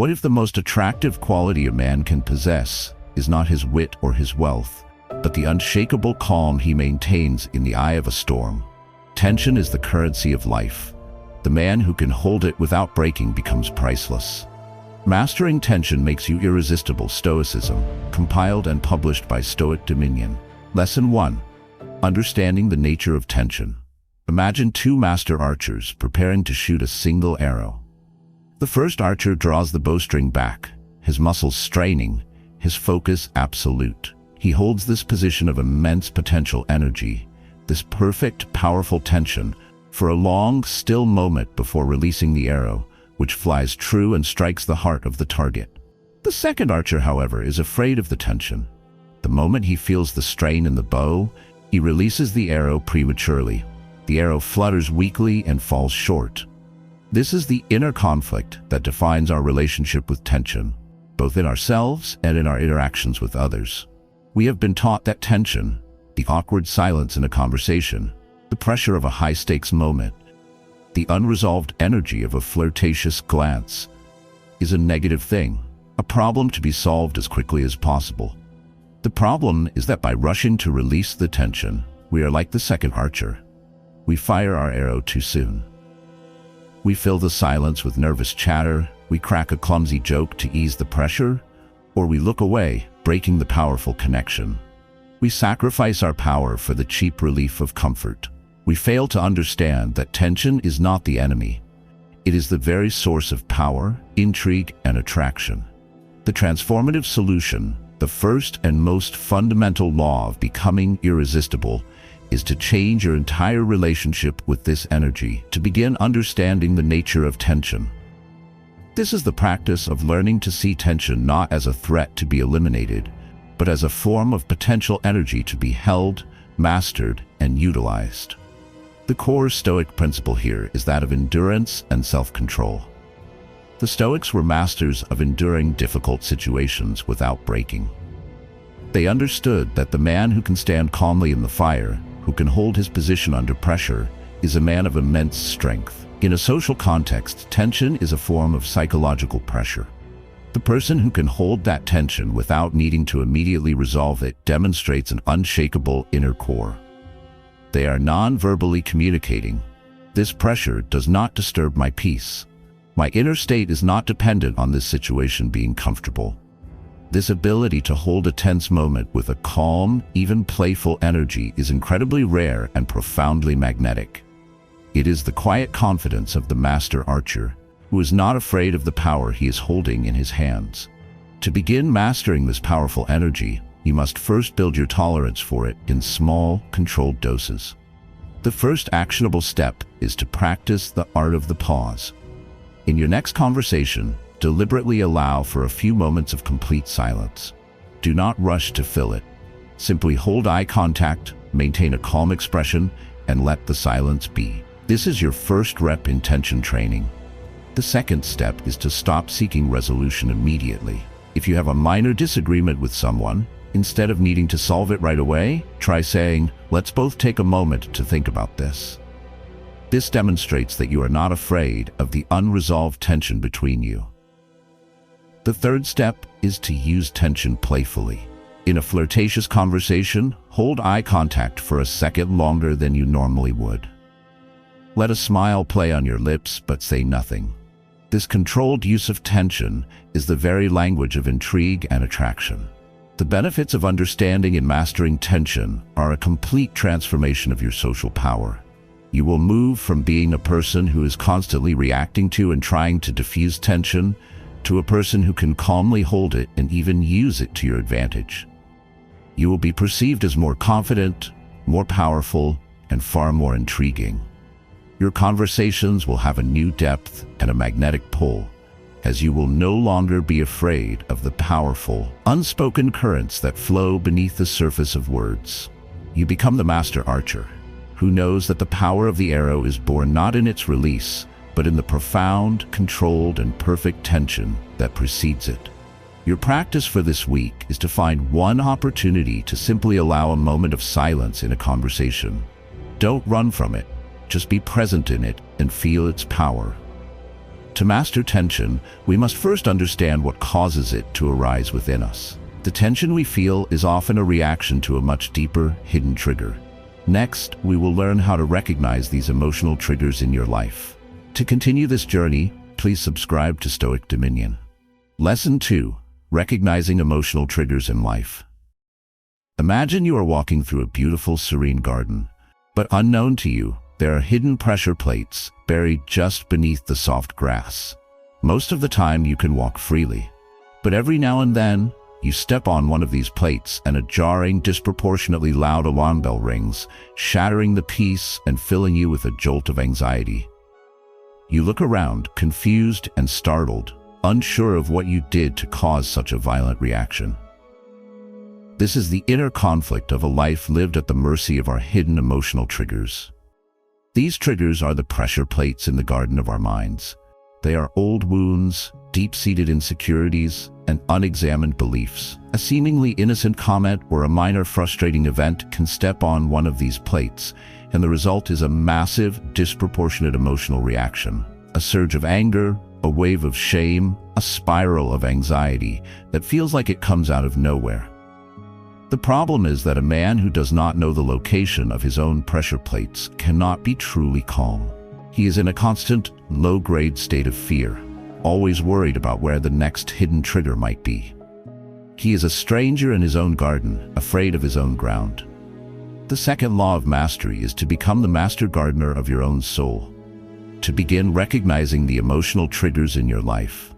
What if the most attractive quality a man can possess is not his wit or his wealth, but the unshakable calm he maintains in the eye of a storm? Tension is the currency of life. The man who can hold it without breaking becomes priceless. Mastering tension makes you irresistible. Stoicism, compiled and published by Stoic Dominion. Lesson 1. Understanding the nature of tension. Imagine two master archers preparing to shoot a single arrow. The first archer draws the bowstring back, his muscles straining, his focus absolute. He holds this position of immense potential energy, this perfect, powerful tension, for a long, still moment before releasing the arrow, which flies true and strikes the heart of the target. The second archer, however, is afraid of the tension. The moment he feels the strain in the bow, he releases the arrow prematurely. The arrow flutters weakly and falls short. This is the inner conflict that defines our relationship with tension, both in ourselves and in our interactions with others. We have been taught that tension, the awkward silence in a conversation, the pressure of a high-stakes moment, the unresolved energy of a flirtatious glance, is a negative thing, a problem to be solved as quickly as possible. The problem is that by rushing to release the tension, we are like the second archer. We fire our arrow too soon. We fill the silence with nervous chatter, we crack a clumsy joke to ease the pressure, or we look away, breaking the powerful connection. We sacrifice our power for the cheap relief of comfort. We fail to understand that tension is not the enemy. It is the very source of power, intrigue, and attraction. The transformative solution, the first and most fundamental law of becoming irresistible, is to change your entire relationship with this energy, to begin understanding the nature of tension. This is the practice of learning to see tension not as a threat to be eliminated, but as a form of potential energy to be held, mastered, and utilized. The core Stoic principle here is that of endurance and self-control. The Stoics were masters of enduring difficult situations without breaking. They understood that the man who can stand calmly in the fire, who can hold his position under pressure, is a man of immense strength. In a social context, tension is a form of psychological pressure. The person who can hold that tension without needing to immediately resolve it demonstrates an unshakable inner core. They are non-verbally communicating. This pressure does not disturb my peace. My inner state is not dependent on this situation being comfortable. This ability to hold a tense moment with a calm, even playful energy is incredibly rare and profoundly magnetic. It is the quiet confidence of the master archer, who is not afraid of the power he is holding in his hands. To begin mastering this powerful energy, you must first build your tolerance for it in small, controlled doses. The first actionable step is to practice the art of the pause. In your next conversation, deliberately allow for a few moments of complete silence. Do not rush to fill it. Simply hold eye contact, maintain a calm expression, and let the silence be. This is your first rep in tension training. The second step is to stop seeking resolution immediately. If you have a minor disagreement with someone, instead of needing to solve it right away, try saying, "Let's both take a moment to think about this." This demonstrates that you are not afraid of the unresolved tension between you. The third step is to use tension playfully. In a flirtatious conversation, hold eye contact for a second longer than you normally would. Let a smile play on your lips, but say nothing. This controlled use of tension is the very language of intrigue and attraction. The benefits of understanding and mastering tension are a complete transformation of your social power. You will move from being a person who is constantly reacting to and trying to diffuse tension to a person who can calmly hold it and even use it to your advantage. You will be perceived as more confident, more powerful, and far more intriguing. Your conversations will have a new depth and a magnetic pull, as you will no longer be afraid of the powerful, unspoken currents that flow beneath the surface of words. You become the master archer, who knows that the power of the arrow is born not in its release, but in the profound, controlled, and perfect tension that precedes it. Your practice for this week is to find one opportunity to simply allow a moment of silence in a conversation. Don't run from it. Just be present in it and feel its power. To master tension, we must first understand what causes it to arise within us. The tension we feel is often a reaction to a much deeper, hidden trigger. Next, we will learn how to recognize these emotional triggers in your life. To continue this journey, please subscribe to Stoic Dominion. Lesson 2. Recognizing emotional triggers in life. Imagine you are walking through a beautiful, serene garden, but unknown to you, there are hidden pressure plates buried just beneath the soft grass. Most of the time you can walk freely, but every now and then, you step on one of these plates and a jarring, disproportionately loud alarm bell rings, shattering the peace and filling you with a jolt of anxiety. You look around, confused and startled, unsure of what you did to cause such a violent reaction. This is the inner conflict of a life lived at the mercy of our hidden emotional triggers. These triggers are the pressure plates in the garden of our minds. They are old wounds, deep-seated insecurities, and unexamined beliefs. A seemingly innocent comment or a minor frustrating event can step on one of these plates, and the result is a massive, disproportionate emotional reaction. A surge of anger, a wave of shame, a spiral of anxiety that feels like it comes out of nowhere. The problem is that a man who does not know the location of his own pressure plates cannot be truly calm. He is in a constant, low-grade state of fear, always worried about where the next hidden trigger might be. He is a stranger in his own garden, afraid of his own ground. The second law of mastery is to become the master gardener of your own soul, to begin recognizing the emotional triggers in your life.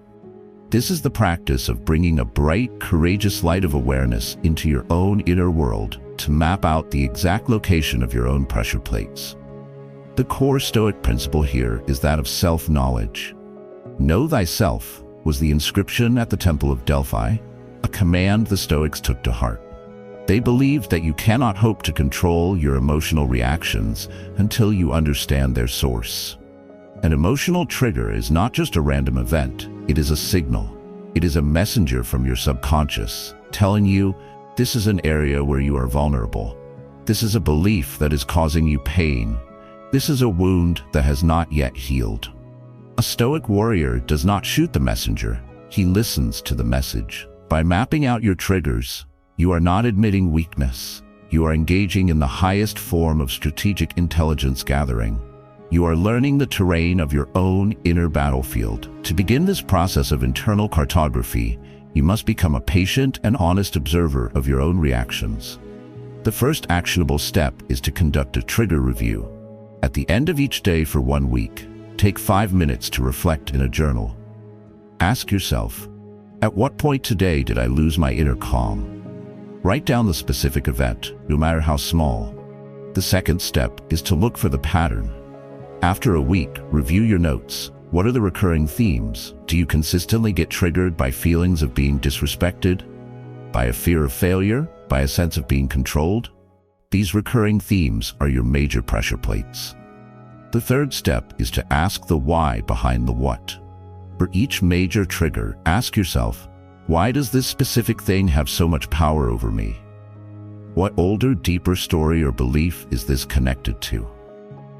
This is the practice of bringing a bright, courageous light of awareness into your own inner world to map out the exact location of your own pressure plates. The core Stoic principle here is that of self-knowledge. Know thyself was the inscription at the Temple of Delphi, a command the Stoics took to heart. They believed that you cannot hope to control your emotional reactions until you understand their source. An emotional trigger is not just a random event, it is a signal. It is a messenger from your subconscious, telling you this is an area where you are vulnerable. This is a belief that is causing you pain. This is a wound that has not yet healed. A Stoic warrior does not shoot the messenger, he listens to the message. By mapping out your triggers, you are not admitting weakness. You are engaging in the highest form of strategic intelligence gathering. You are learning the terrain of your own inner battlefield. To begin this process of internal cartography, you must become a patient and honest observer of your own reactions. The first actionable step is to conduct a trigger review. At the end of each day for 1 week, take 5 minutes to reflect in a journal. Ask yourself, at what point today did I lose my inner calm? Write down the specific event, no matter how small. The second step is to look for the pattern. After a week, review your notes. What are the recurring themes? Do you consistently get triggered by feelings of being disrespected? By a fear of failure? By a sense of being controlled? These recurring themes are your major pressure plates. The third step is to ask the why behind the what. For each major trigger, ask yourself, why does this specific thing have so much power over me? What older, deeper story or belief is this connected to?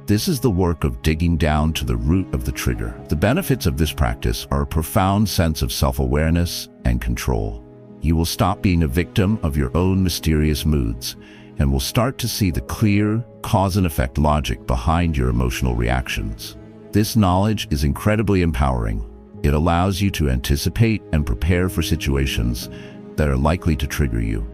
This is the work of digging down to the root of the trigger. The benefits of this practice are a profound sense of self-awareness and control. You will stop being a victim of your own mysterious moods and will start to see the clear cause and effect logic behind your emotional reactions. This knowledge is incredibly empowering. It allows you to anticipate and prepare for situations that are likely to trigger you.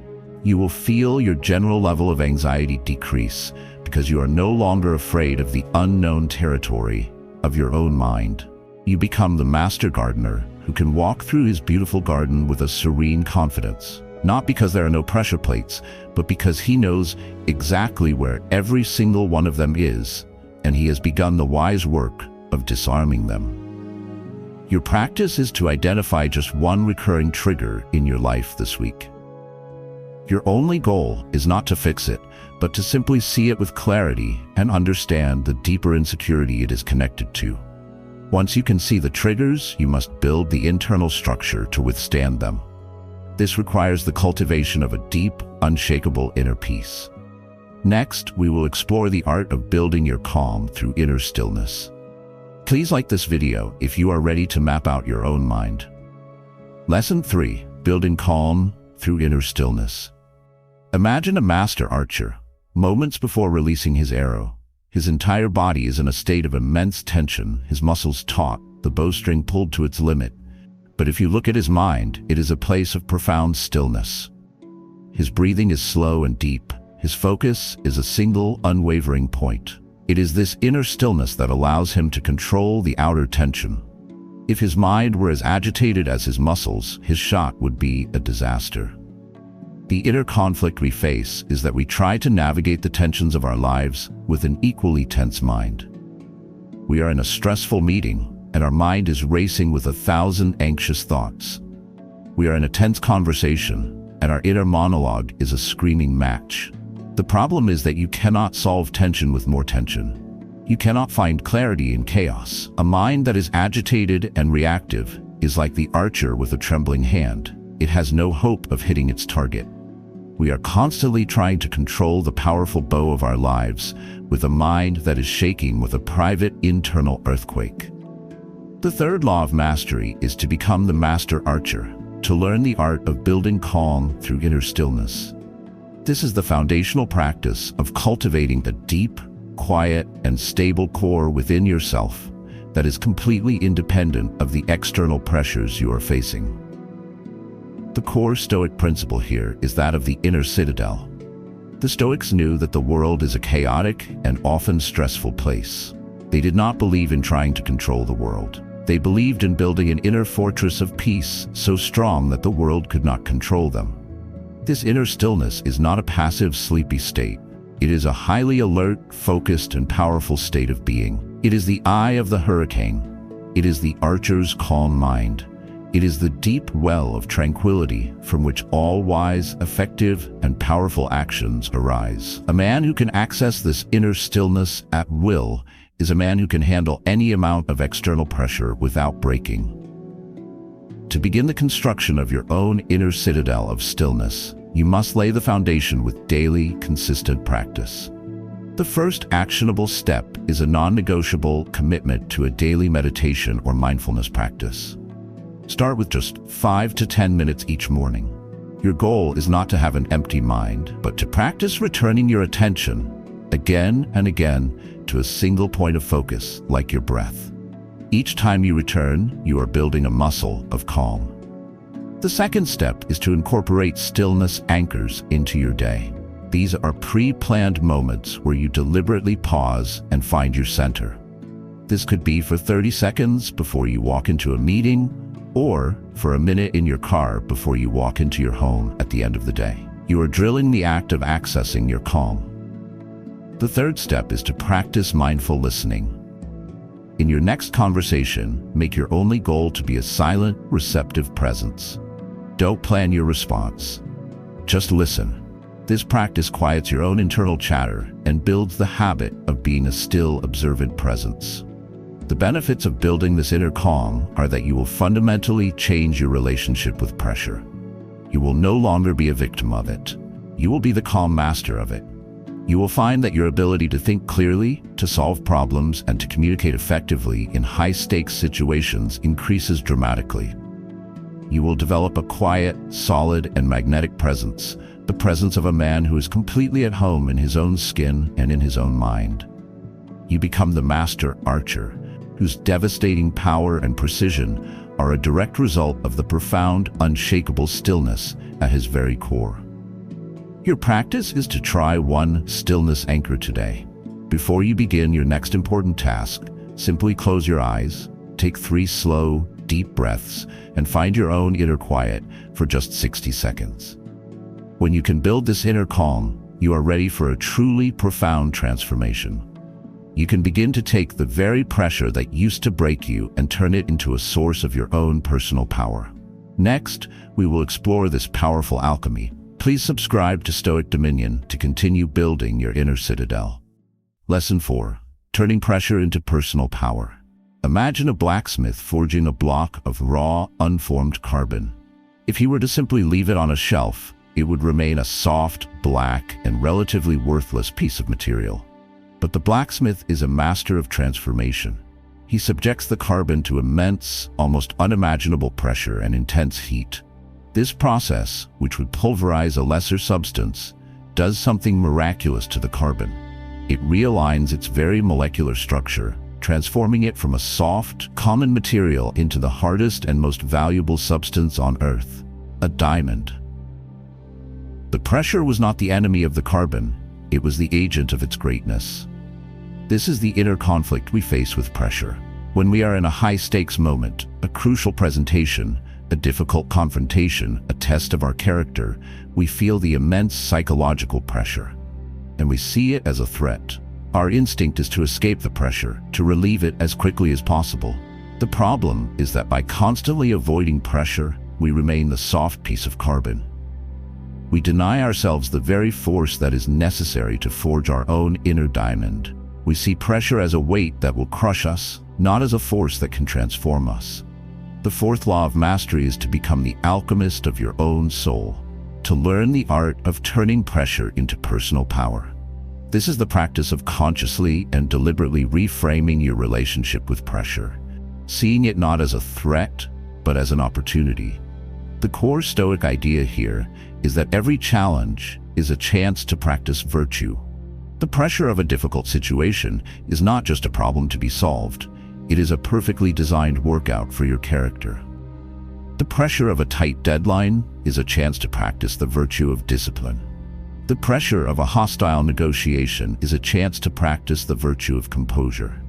You will feel your general level of anxiety decrease because you are no longer afraid of the unknown territory of your own mind. You become the master gardener who can walk through his beautiful garden with a serene confidence, not because there are no pressure plates, but because he knows exactly where every single one of them is, and he has begun the wise work of disarming them. Your practice is to identify just one recurring trigger in your life this week. Your only goal is not to fix it, but to simply see it with clarity and understand the deeper insecurity it is connected to. Once you can see the triggers, you must build the internal structure to withstand them. This requires the cultivation of a deep, unshakable inner peace. Next, we will explore the art of building your calm through inner stillness. Please like this video if you are ready to map out your own mind. Lesson 3. Building calm through inner stillness. Imagine a master archer. Moments before releasing his arrow, his entire body is in a state of immense tension, his muscles taut, the bowstring pulled to its limit. But if you look at his mind, it is a place of profound stillness. His breathing is slow and deep. His focus is a single, unwavering point. It is this inner stillness that allows him to control the outer tension. If his mind were as agitated as his muscles, his shot would be a disaster. The inner conflict we face is that we try to navigate the tensions of our lives with an equally tense mind. We are in a stressful meeting, and our mind is racing with 1,000 anxious thoughts. We are in a tense conversation, and our inner monologue is a screaming match. The problem is that you cannot solve tension with more tension. You cannot find clarity in chaos. A mind that is agitated and reactive is like the archer with a trembling hand. It has no hope of hitting its target. We are constantly trying to control the powerful bow of our lives with a mind that is shaking with a private internal earthquake. The third law of mastery is to become the master archer, to learn the art of building calm through inner stillness. This is the foundational practice of cultivating a deep, quiet, and stable core within yourself that is completely independent of the external pressures you are facing. The core Stoic principle here is that of the inner citadel. The Stoics knew that the world is a chaotic and often stressful place. They did not believe in trying to control the world. They believed in building an inner fortress of peace so strong that the world could not control them. This inner stillness is not a passive, sleepy state. It is a highly alert, focused, and powerful state of being. It is the eye of the hurricane. It is the archer's calm mind. It is the deep well of tranquility from which all wise, effective, and powerful actions arise. A man who can access this inner stillness at will is a man who can handle any amount of external pressure without breaking. To begin the construction of your own inner citadel of stillness, you must lay the foundation with daily, consistent practice. The first actionable step is a non-negotiable commitment to a daily meditation or mindfulness practice. Start with just 5 to 10 minutes each morning. Your goal is not to have an empty mind, but to practice returning your attention again and again to a single point of focus, like your breath. Each time you return, you are building a muscle of calm. The second step is to incorporate stillness anchors into your day. These are pre-planned moments where you deliberately pause and find your center. This could be for 30 seconds before you walk into a meeting, or for a minute in your car before you walk into your home at the end of the day. You are drilling the act of accessing your calm. The third step is to practice mindful listening. In your next conversation, make your only goal to be a silent, receptive presence. Don't plan your response. Just listen. This practice quiets your own internal chatter and builds the habit of being a still, observant presence. The benefits of building this inner calm are that you will fundamentally change your relationship with pressure. You will no longer be a victim of it. You will be the calm master of it. You will find that your ability to think clearly, to solve problems, and to communicate effectively in high-stakes situations increases dramatically. You will develop a quiet, solid, and magnetic presence, the presence of a man who is completely at home in his own skin and in his own mind. You become the master archer, whose devastating power and precision are a direct result of the profound, unshakable stillness at his very core. Your practice is to try one stillness anchor today. Before you begin your next important task, simply close your eyes, take 3 slow, deep breaths, and find your own inner quiet for just 60 seconds. When you can build this inner calm, you are ready for a truly profound transformation. You can begin to take the very pressure that used to break you and turn it into a source of your own personal power. Next, we will explore this powerful alchemy. Please subscribe to Stoic Dominion to continue building your inner citadel. Lesson 4. Turning pressure into personal power. Imagine a blacksmith forging a block of raw, unformed carbon. If he were to simply leave it on a shelf, it would remain a soft, black, and relatively worthless piece of material. But the blacksmith is a master of transformation. He subjects the carbon to immense, almost unimaginable pressure and intense heat. This process, which would pulverize a lesser substance, does something miraculous to the carbon. It realigns its very molecular structure, transforming it from a soft, common material into the hardest and most valuable substance on Earth, a diamond. The pressure was not the enemy of the carbon, it was the agent of its greatness. This is the inner conflict we face with pressure. When we are in a high-stakes moment, a crucial presentation, a difficult confrontation, a test of our character, we feel the immense psychological pressure, and we see it as a threat. Our instinct is to escape the pressure, to relieve it as quickly as possible. The problem is that by constantly avoiding pressure, we remain the soft piece of carbon. We deny ourselves the very force that is necessary to forge our own inner diamond. We see pressure as a weight that will crush us, not as a force that can transform us. The fourth law of mastery is to become the alchemist of your own soul, to learn the art of turning pressure into personal power. This is the practice of consciously and deliberately reframing your relationship with pressure, seeing it not as a threat, but as an opportunity. The core Stoic idea here is that every challenge is a chance to practice virtue. The pressure of a difficult situation is not just a problem to be solved, it is a perfectly designed workout for your character. The pressure of a tight deadline is a chance to practice the virtue of discipline. The pressure of a hostile negotiation is a chance to practice the virtue of composure.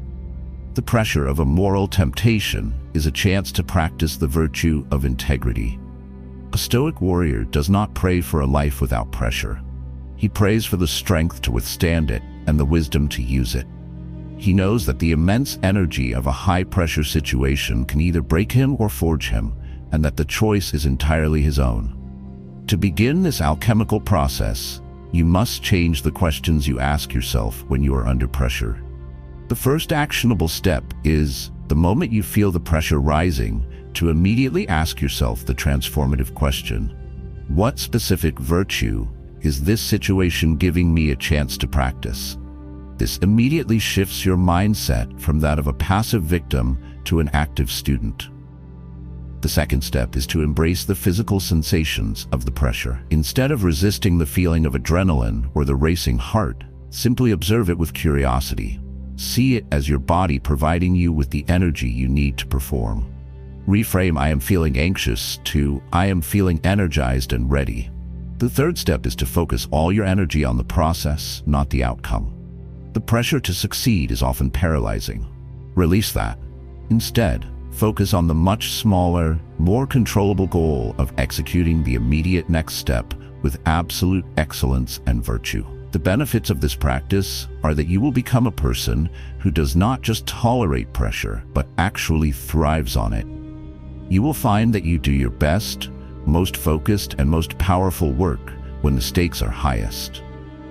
The pressure of a moral temptation is a chance to practice the virtue of integrity. A Stoic warrior does not pray for a life without pressure. He prays for the strength to withstand it and the wisdom to use it. He knows that the immense energy of a high-pressure situation can either break him or forge him, and that the choice is entirely his own. To begin this alchemical process, you must change the questions you ask yourself when you are under pressure. The first actionable step is, the moment you feel the pressure rising, to immediately ask yourself the transformative question: what specific virtue is this situation giving me a chance to practice? This immediately shifts your mindset from that of a passive victim to an active student. The second step is to embrace the physical sensations of the pressure. Instead of resisting the feeling of adrenaline or the racing heart, simply observe it with curiosity. See it as your body providing you with the energy you need to perform. Reframe "I am feeling anxious" to "I am feeling energized and ready." The third step is to focus all your energy on the process, not the outcome. The pressure to succeed is often paralyzing. Release that. Instead, focus on the much smaller, more controllable goal of executing the immediate next step with absolute excellence and virtue. The benefits of this practice are that you will become a person who does not just tolerate pressure, but actually thrives on it. You will find that you do your best, most focused, and most powerful work when the stakes are highest.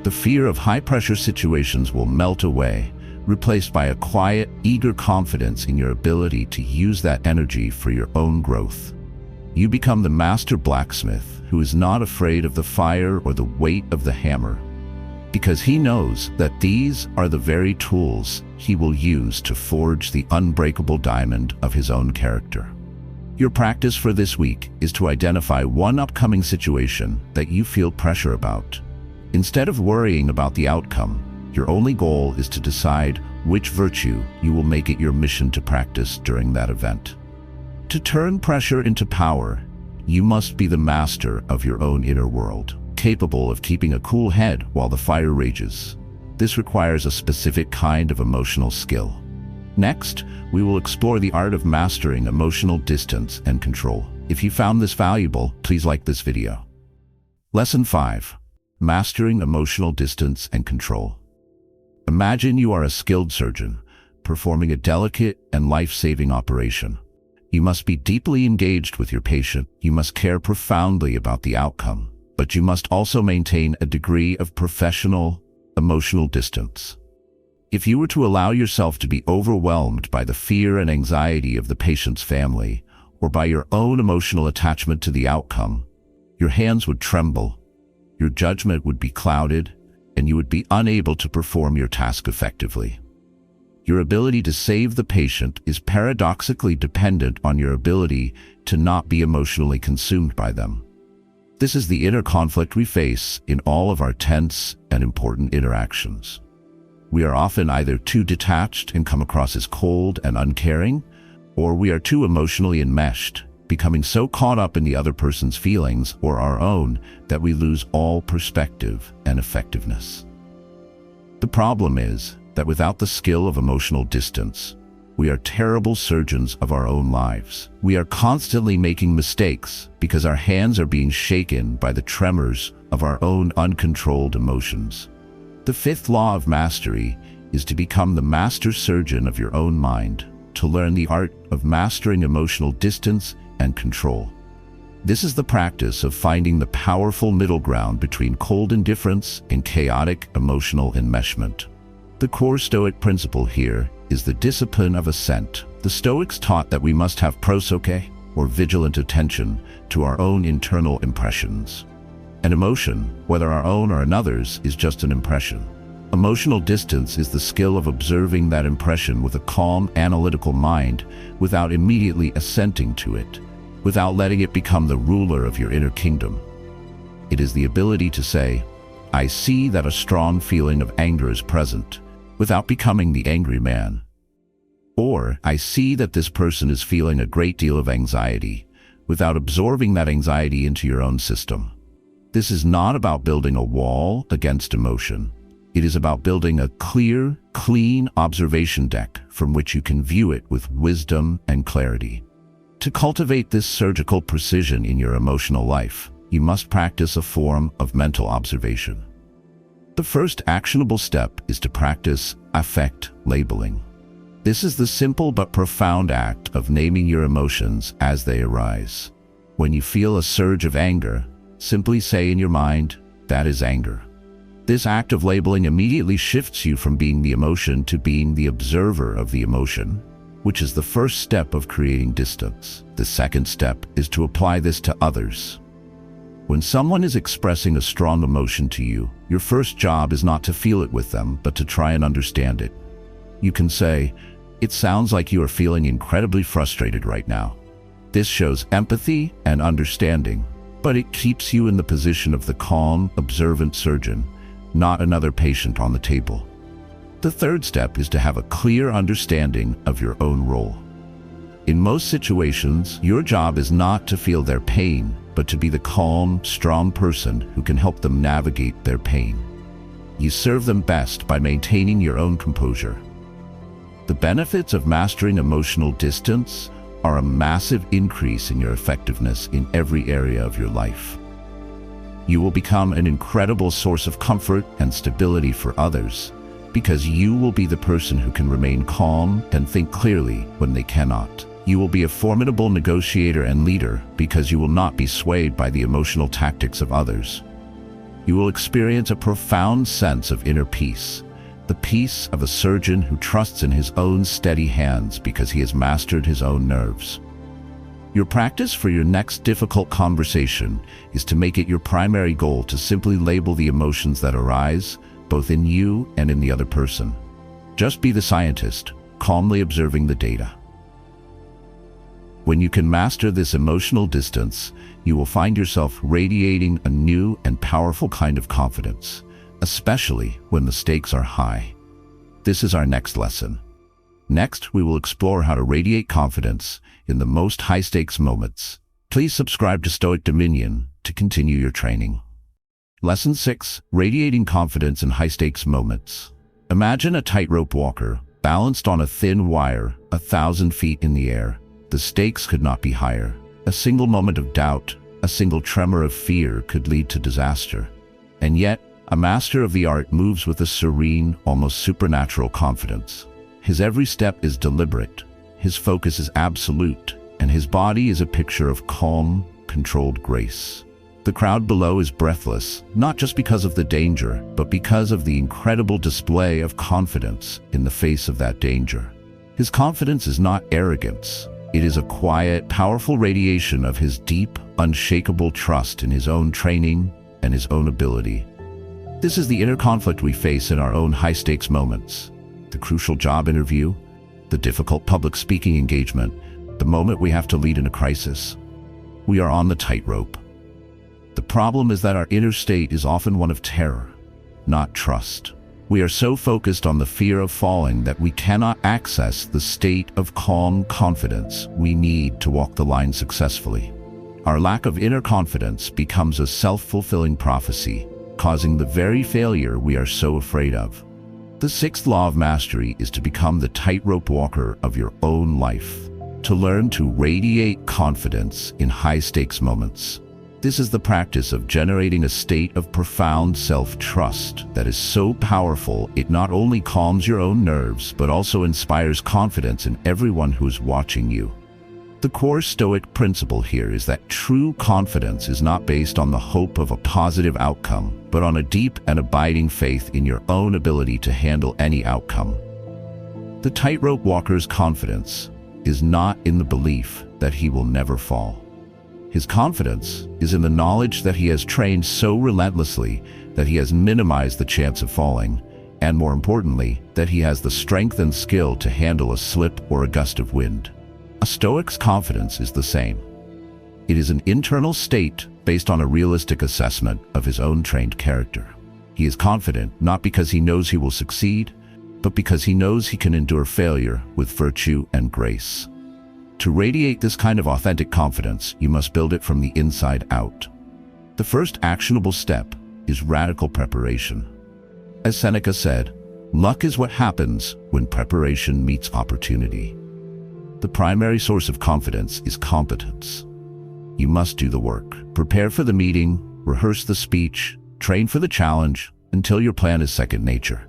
The fear of high-pressure situations will melt away, replaced by a quiet, eager confidence in your ability to use that energy for your own growth. You become the master blacksmith who is not afraid of the fire or the weight of the hammer, because he knows that these are the very tools he will use to forge the unbreakable diamond of his own character. Your practice for this week is to identify one upcoming situation that you feel pressure about. Instead of worrying about the outcome, your only goal is to decide which virtue you will make it your mission to practice during that event. To turn pressure into power, you must be the master of your own inner world, capable of keeping a cool head while the fire rages. This requires a specific kind of emotional skill. Next, we will explore the art of mastering emotional distance and control. If you found this valuable, please like this video. Lesson 5. Mastering emotional distance and control. Imagine you are a skilled surgeon, performing a delicate and life-saving operation. You must be deeply engaged with your patient, you must care profoundly about the outcome, but you must also maintain a degree of professional, emotional distance. If you were to allow yourself to be overwhelmed by the fear and anxiety of the patient's family, or by your own emotional attachment to the outcome, your hands would tremble, your judgment would be clouded, and you would be unable to perform your task effectively. Your ability to save the patient is paradoxically dependent on your ability to not be emotionally consumed by them. This is the inner conflict we face in all of our tense and important interactions. We are often either too detached and come across as cold and uncaring, or we are too emotionally enmeshed, becoming so caught up in the other person's feelings or our own that we lose all perspective and effectiveness. The problem is that without the skill of emotional distance, we are terrible surgeons of our own lives. We are constantly making mistakes because our hands are being shaken by the tremors of our own uncontrolled emotions. The fifth law of mastery is to become the master surgeon of your own mind, to learn the art of mastering emotional distance and control. This is the practice of finding the powerful middle ground between cold indifference and chaotic emotional enmeshment. The core Stoic principle here is the discipline of assent. The Stoics taught that we must have prosoche, or vigilant attention, to our own internal impressions. An emotion, whether our own or another's, is just an impression. Emotional distance is the skill of observing that impression with a calm, analytical mind without immediately assenting to it, without letting it become the ruler of your inner kingdom. It is the ability to say, "I see that a strong feeling of anger is present," without becoming the angry man. Or, "I see that this person is feeling a great deal of anxiety," without absorbing that anxiety into your own system. This is not about building a wall against emotion. It is about building a clear, clean observation deck from which you can view it with wisdom and clarity. To cultivate this surgical precision in your emotional life, you must practice a form of mental observation. The first actionable step is to practice affect labeling. This is the simple but profound act of naming your emotions as they arise. When you feel a surge of anger, simply say in your mind, "That is anger." This act of labeling immediately shifts you from being the emotion to being the observer of the emotion, which is the first step of creating distance. The second step is to apply this to others. When someone is expressing a strong emotion to you, your first job is not to feel it with them, but to try and understand it. You can say, "It sounds like you are feeling incredibly frustrated right now." This shows empathy and understanding, but it keeps you in the position of the calm, observant surgeon, not another patient on the table. The third step is to have a clear understanding of your own role. In most situations, your job is not to feel their pain, but to be the calm, strong person who can help them navigate their pain. You serve them best by maintaining your own composure. The benefits of mastering emotional distance are a massive increase in your effectiveness in every area of your life. You will become an incredible source of comfort and stability for others, because you will be the person who can remain calm and think clearly when they cannot. You will be a formidable negotiator and leader because you will not be swayed by the emotional tactics of others. You will experience a profound sense of inner peace, the peace of a surgeon who trusts in his own steady hands because he has mastered his own nerves. Your practice for your next difficult conversation is to make it your primary goal to simply label the emotions that arise, both in you and in the other person. Just be the scientist, calmly observing the data. When you can master this emotional distance, you will find yourself radiating a new and powerful kind of confidence, especially when the stakes are high. This is our next lesson. Next, we will explore how to radiate confidence in the most high-stakes moments. Please subscribe to Stoic Dominion to continue your training. Lesson 6. Radiating confidence in high-stakes moments. Imagine a tightrope walker, balanced on a thin wire, 1,000 feet in the air. The stakes could not be higher. A single moment of doubt, a single tremor of fear could lead to disaster. And yet, a master of the art moves with a serene, almost supernatural confidence. His every step is deliberate, his focus is absolute, and his body is a picture of calm, controlled grace. The crowd below is breathless, not just because of the danger, but because of the incredible display of confidence in the face of that danger. His confidence is not arrogance. It is a quiet, powerful radiation of his deep, unshakable trust in his own training and his own ability. This is the inner conflict we face in our own high-stakes moments. the crucial job interview, the difficult public speaking engagement, the moment we have to lead in a crisis. We are on the tightrope. The problem is that our inner state is often one of terror, not trust. We are so focused on the fear of falling that we cannot access the state of calm confidence we need to walk the line successfully. Our lack of inner confidence becomes a self-fulfilling prophecy, causing the very failure we are so afraid of. The sixth law of mastery is to become the tightrope walker of your own life, to learn to radiate confidence in high-stakes moments. This is the practice of generating a state of profound self-trust that is so powerful it not only calms your own nerves but also inspires confidence in everyone who is watching you. The core Stoic principle here is that true confidence is not based on the hope of a positive outcome, but on a deep and abiding faith in your own ability to handle any outcome. The tightrope walker's confidence is not in the belief that he will never fall. His confidence is in the knowledge that he has trained so relentlessly that he has minimized the chance of falling, and more importantly, that he has the strength and skill to handle a slip or a gust of wind. A Stoic's confidence is the same. It is an internal state based on a realistic assessment of his own trained character. He is confident not because he knows he will succeed, but because he knows he can endure failure with virtue and grace. To radiate this kind of authentic confidence, you must build it from the inside out. The first actionable step is radical preparation. As Seneca said, luck is what happens when preparation meets opportunity. The primary source of confidence is competence. You must do the work. Prepare for the meeting, rehearse the speech, train for the challenge until your plan is second nature.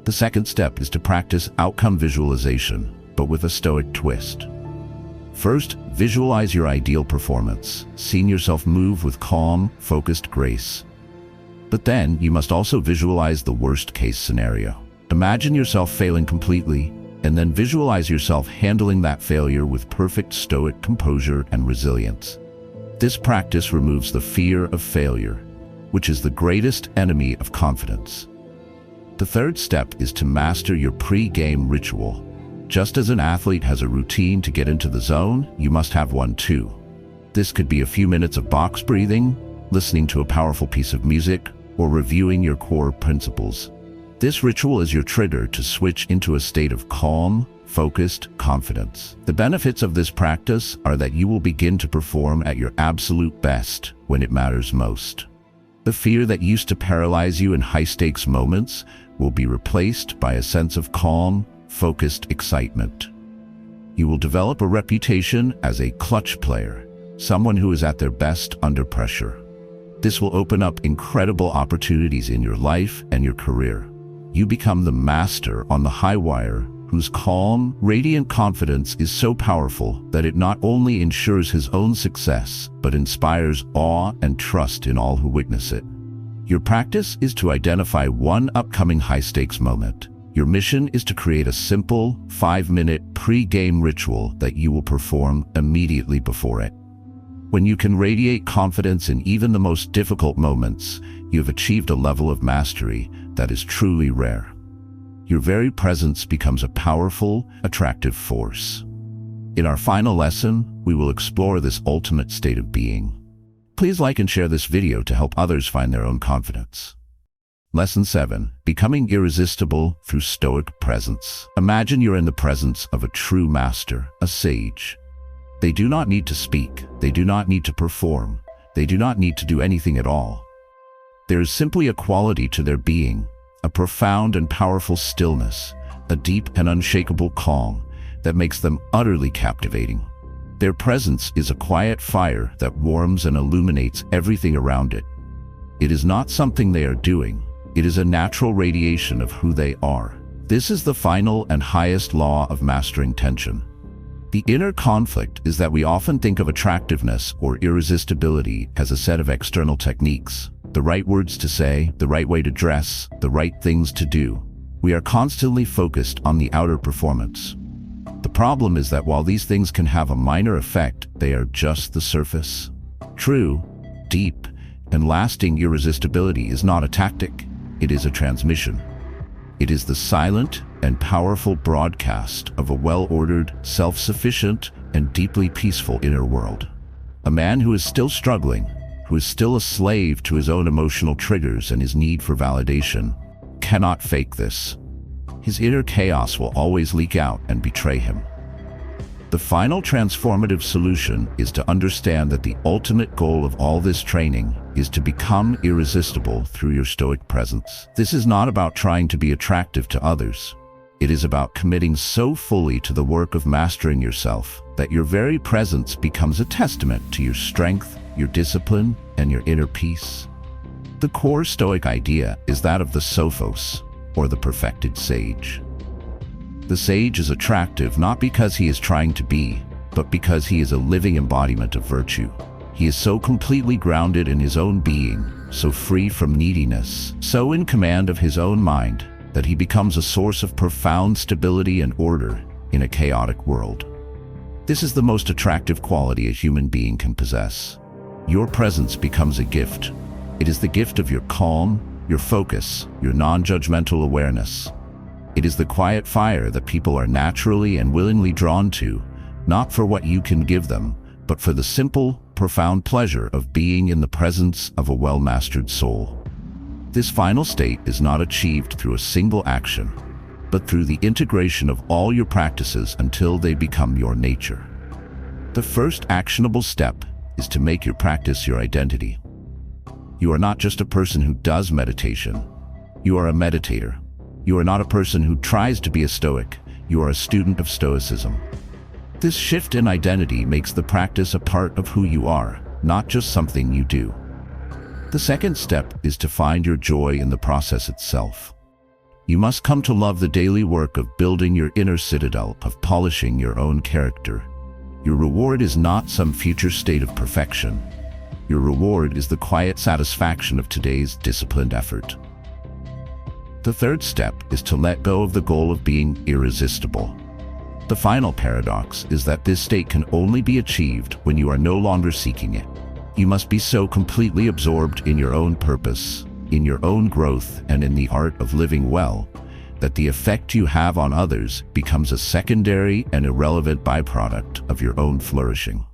The second step is to practice outcome visualization, but with a Stoic twist. First, visualize your ideal performance, seeing yourself move with calm, focused grace. But then, you must also visualize the worst-case scenario. Imagine yourself failing completely, and then visualize yourself handling that failure with perfect Stoic composure and resilience. This practice removes the fear of failure, which is the greatest enemy of confidence. The third step is to master your pre-game ritual. Just as an athlete has a routine to get into the zone, you must have one too. This could be a few minutes of box breathing, listening to a powerful piece of music, or reviewing your core principles. This ritual is your trigger to switch into a state of calm, focused confidence. The benefits of this practice are that you will begin to perform at your absolute best when it matters most. The fear that used to paralyze you in high-stakes moments will be replaced by a sense of calm, focused excitement. You will develop a reputation as a clutch player, someone who is at their best under pressure. This will open up incredible opportunities in your life and your career. You become the master on the high wire whose calm, radiant confidence is so powerful that it not only ensures his own success, but inspires awe and trust in all who witness it. Your practice is to identify one upcoming high-stakes moment. Your mission is to create a simple, 5-minute pre-game ritual that you will perform immediately before it. When you can radiate confidence in even the most difficult moments, you have achieved a level of mastery that is truly rare. Your very presence becomes a powerful, attractive force. In our final lesson, we will explore this ultimate state of being. Please like and share this video to help others find their own confidence. Lesson 7. Becoming irresistible through Stoic presence. Imagine you're in the presence of a true master, a sage. They do not need to speak. They do not need to perform. They do not need to do anything at all. There is simply a quality to their being, a profound and powerful stillness, a deep and unshakable calm that makes them utterly captivating. Their presence is a quiet fire that warms and illuminates everything around it. It is not something they are doing. It is a natural radiation of who they are. This is the final and highest law of mastering tension. The inner conflict is that we often think of attractiveness or irresistibility as a set of external techniques. The right words to say, the right way to dress, the right things to do. We are constantly focused on the outer performance. The problem is that while these things can have a minor effect, they are just the surface. True, deep, and lasting irresistibility is not a tactic. It is a transmission. It is the silent, and powerful broadcast of a well-ordered, self-sufficient, and deeply peaceful inner world. A man who is still struggling, who is still a slave to his own emotional triggers and his need for validation, cannot fake this. His inner chaos will always leak out and betray him. The final transformative solution is to understand that the ultimate goal of all this training is to become irresistible through your Stoic presence. This is not about trying to be attractive to others. It is about committing so fully to the work of mastering yourself that your very presence becomes a testament to your strength, your discipline, and your inner peace. The core Stoic idea is that of the sophos, or the perfected sage. The sage is attractive not because he is trying to be, but because he is a living embodiment of virtue. He is so completely grounded in his own being, so free from neediness, so in command of his own mind, that he becomes a source of profound stability and order in a chaotic world. This is the most attractive quality a human being can possess. Your presence becomes a gift. It is the gift of your calm, your focus, your non-judgmental awareness. It is the quiet fire that people are naturally and willingly drawn to, not for what you can give them, but for the simple, profound pleasure of being in the presence of a well-mastered soul. This final state is not achieved through a single action, but through the integration of all your practices until they become your nature. The first actionable step is to make your practice your identity. You are not just a person who does meditation. You are a meditator. You are not a person who tries to be a Stoic. You are a student of Stoicism. This shift in identity makes the practice a part of who you are, not just something you do. The second step is to find your joy in the process itself. You must come to love the daily work of building your inner citadel, of polishing your own character. Your reward is not some future state of perfection. Your reward is the quiet satisfaction of today's disciplined effort. The third step is to let go of the goal of being irresistible. The final paradox is that this state can only be achieved when you are no longer seeking it. You must be so completely absorbed in your own purpose, in your own growth, and in the art of living well, that the effect you have on others becomes a secondary and irrelevant byproduct of your own flourishing.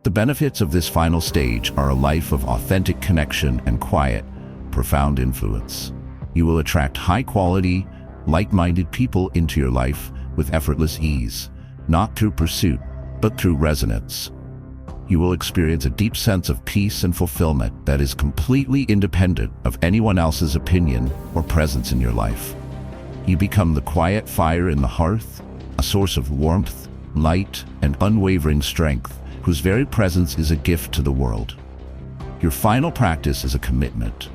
The benefits of this final stage are a life of authentic connection and quiet, profound influence. You will attract high-quality, like-minded people into your life with effortless ease, not through pursuit, but through resonance. You will experience a deep sense of peace and fulfillment that is completely independent of anyone else's opinion or presence in your life. You become the quiet fire in the hearth, a source of warmth, light, and unwavering strength, whose very presence is a gift to the world. Your final practice is a commitment.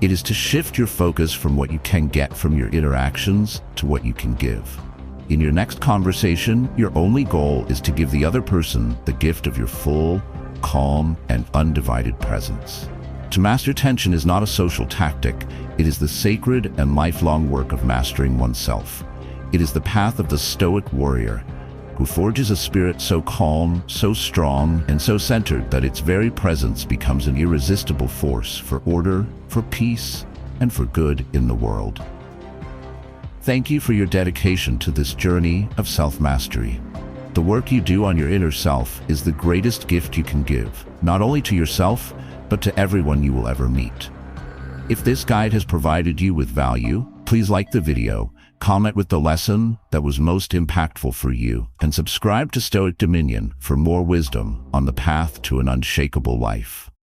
It is to shift your focus from what you can get from your interactions to what you can give. In your next conversation, your only goal is to give the other person the gift of your full, calm, and undivided presence. To master tension is not a social tactic. It is the sacred and lifelong work of mastering oneself. It is the path of the Stoic warrior, who forges a spirit so calm, so strong, and so centered that its very presence becomes an irresistible force for order, for peace, and for good in the world. Thank you for your dedication to this journey of self-mastery. The work you do on your inner self is the greatest gift you can give, not only to yourself, but to everyone you will ever meet. If this guide has provided you with value, please like the video, comment with the lesson that was most impactful for you, and subscribe to Stoic Dominion for more wisdom on the path to an unshakable life.